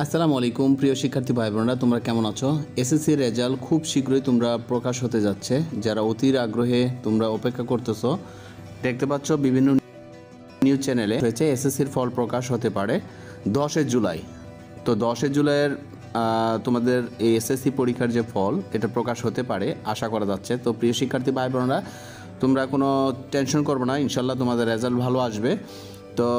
আসসালামু আলাইকুম প্রিয় শিক্ষার্থী ভাই বোনেরা, তোমরা কেমন আছো? এসএসসি রেজাল্ট খুব শীঘ্রই তোমরা প্রকাশ হতে যাচ্ছে। যারা অতির আগ্রহে তোমরা অপেক্ষা করতেছো, দেখতে পাচ্ছ বিভিন্ন নিউজ চ্যানেলে হয়েছে এসএসসির ফল প্রকাশ হতে পারে 10 জুলাই। তো 10 জুলাইয়ের তোমাদের এই এসএসসি পরীক্ষার যে ফল এটা প্রকাশ হতে পারে আশা করা যাচ্ছে। তো প্রিয় শিক্ষার্থী ভাই বোনেরা, তোমরা কোনো টেনশন করবে না, ইনশাল্লাহ তোমাদের রেজাল্ট ভালো আসবে। তো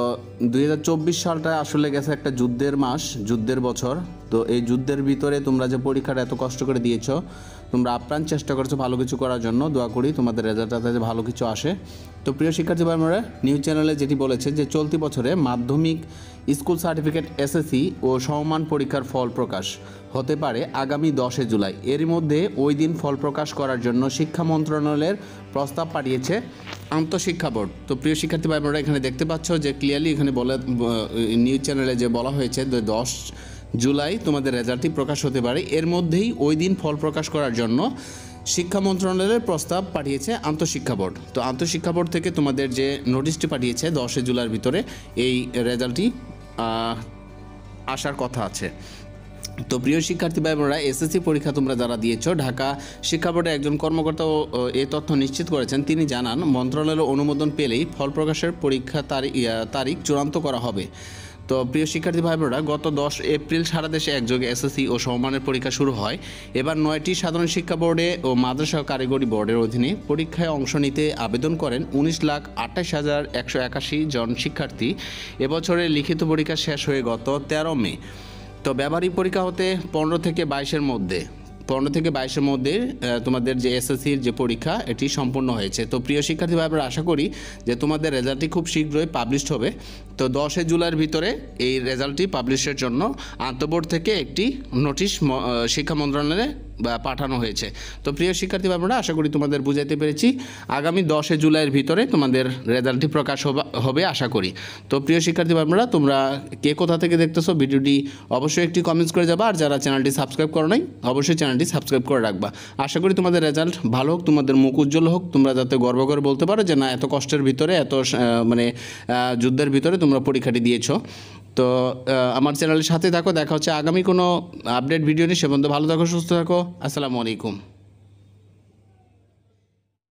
2024 সালটা আসলে গেছে একটা যুদ্ধের মাস, যুদ্ধের বছর। তো এই যুদ্ধের ভিতরে তোমরা যে পরীক্ষাটা এত কষ্ট করে দিয়েছো, তোমরা আপ্রাণ চেষ্টা করছো ভালো কিছু করার জন্য। দোয়া করি তোমাদের রেজাল্টটাতে যে ভালো কিছু আসে। তো প্রিয় শিক্ষার্থী ভাইরা, নিউজ চ্যানেলে যেটি বলেছে যে চলতি বছরে মাধ্যমিক স্কুল সার্টিফিকেট এসএসসি ও সমমান পরীক্ষার ফল প্রকাশ হতে পারে আগামী 10 জুলাই। এরই মধ্যে ওই দিন ফল প্রকাশ করার জন্য শিক্ষা মন্ত্রণালয়ের প্রস্তাব পাঠিয়েছে আন্তঃশিক্ষা বোর্ড। তো প্রিয় শিক্ষার্থী ভাই বোনেরা, এখানে দেখতে পাচ্ছ যে ক্লিয়ারলি এখানে নিউজ চ্যানেলে যে বলা হয়েছে 10 জুলাই তোমাদের রেজাল্টটি প্রকাশ হতে পারে। এর মধ্যেই ওই দিন ফল প্রকাশ করার জন্য শিক্ষা মন্ত্রণালয়ের প্রস্তাব পাঠিয়েছে আন্তঃশিক্ষা বোর্ড। তো আন্তঃশিক্ষা বোর্ড থেকে তোমাদের যে নোটিশটি পাঠিয়েছে 10 জুলাইয়ের ভিতরে এই রেজাল্টটি আসার কথা আছে। তো প্রিয় শিক্ষার্থী ভাই বোনেরা, এসএসসি পরীক্ষা তোমরা যারা দিয়েছো, ঢাকা শিক্ষা বোর্ডের একজন কর্মকর্তা এই তথ্য নিশ্চিত করেছেন। তিনি জানান, মন্ত্রণালয়ের অনুমোদন পেলেই ফল প্রকাশের পরীক্ষা তারিখ চূড়ান্ত করা হবে। তো প্রিয় শিক্ষার্থী ভাই বোনেরা, গত 10 এপ্রিল সারা দেশে একযোগে এসএসসি ও সমমানের পরীক্ষা শুরু হয়। এবার 9টি সাধারণ শিক্ষা বোর্ডে ও মাদ্রাসা কারিগরি বোর্ডের অধীনে পরীক্ষায় অংশ নিতে আবেদন করেন 19,28,181 জন শিক্ষার্থী। এবছরের লিখিত পরীক্ষা শেষ হয়ে গত 13 মে। তো ব্যবহারিক পরীক্ষা হতে 15 থেকে 22-এর মধ্যে তোমাদের যে এসএসসির যে পরীক্ষা এটি সম্পূর্ণ হয়েছে। তো প্রিয় শিক্ষার্থী ভাইরা, আশা করি যে তোমাদের রেজাল্টটি খুব শীঘ্রই পাবলিশড হবে। তো 10 জুলাইয়ের ভিতরে এই রেজাল্টটি পাবলিশের জন্য আন্তঃবোর্ড থেকে একটি নোটিশ শিক্ষা মন্ত্রণালয়ে পাঠানো হয়েছে। তো প্রিয় শিক্ষার্থী ভাইরা, আশা করি তোমাদের বুঝাইতে পেরেছি। আগামী 10 জুলাইয়ের ভিতরে তোমাদের রেজাল্টটি প্রকাশ হবে আশা করি। তো প্রিয় শিক্ষার্থী ভাইরা, তোমরা কে কোথা থেকে দেখতেছো ভিডিওটি অবশ্যই একটি কমেন্টস করে যাবা। আর যারা চ্যানেলটি সাবস্ক্রাইব করো নাই, অবশ্যই চ্যানেলটি সাবস্ক্রাইব করে রাখবা। আশা করি তোমাদের রেজাল্ট ভালো হোক, তোমাদের মুখ উজ্জ্বল হোক, তোমরা যাতে গর্ব করে বলতে পারো যে না, এত কষ্টের ভিতরে, এত যুদ্ধের ভিতরে তোমরা পরীক্ষাটি দিয়েছো। তো আমার চ্যানেলের সাথে থাকো। দেখা হচ্ছে আগামী কোনো আপডেট ভিডিও নিয়ে। সে পর্যন্ত ভালো থাকো, সুস্থ থাকো। আসসালামু আলাইকুম।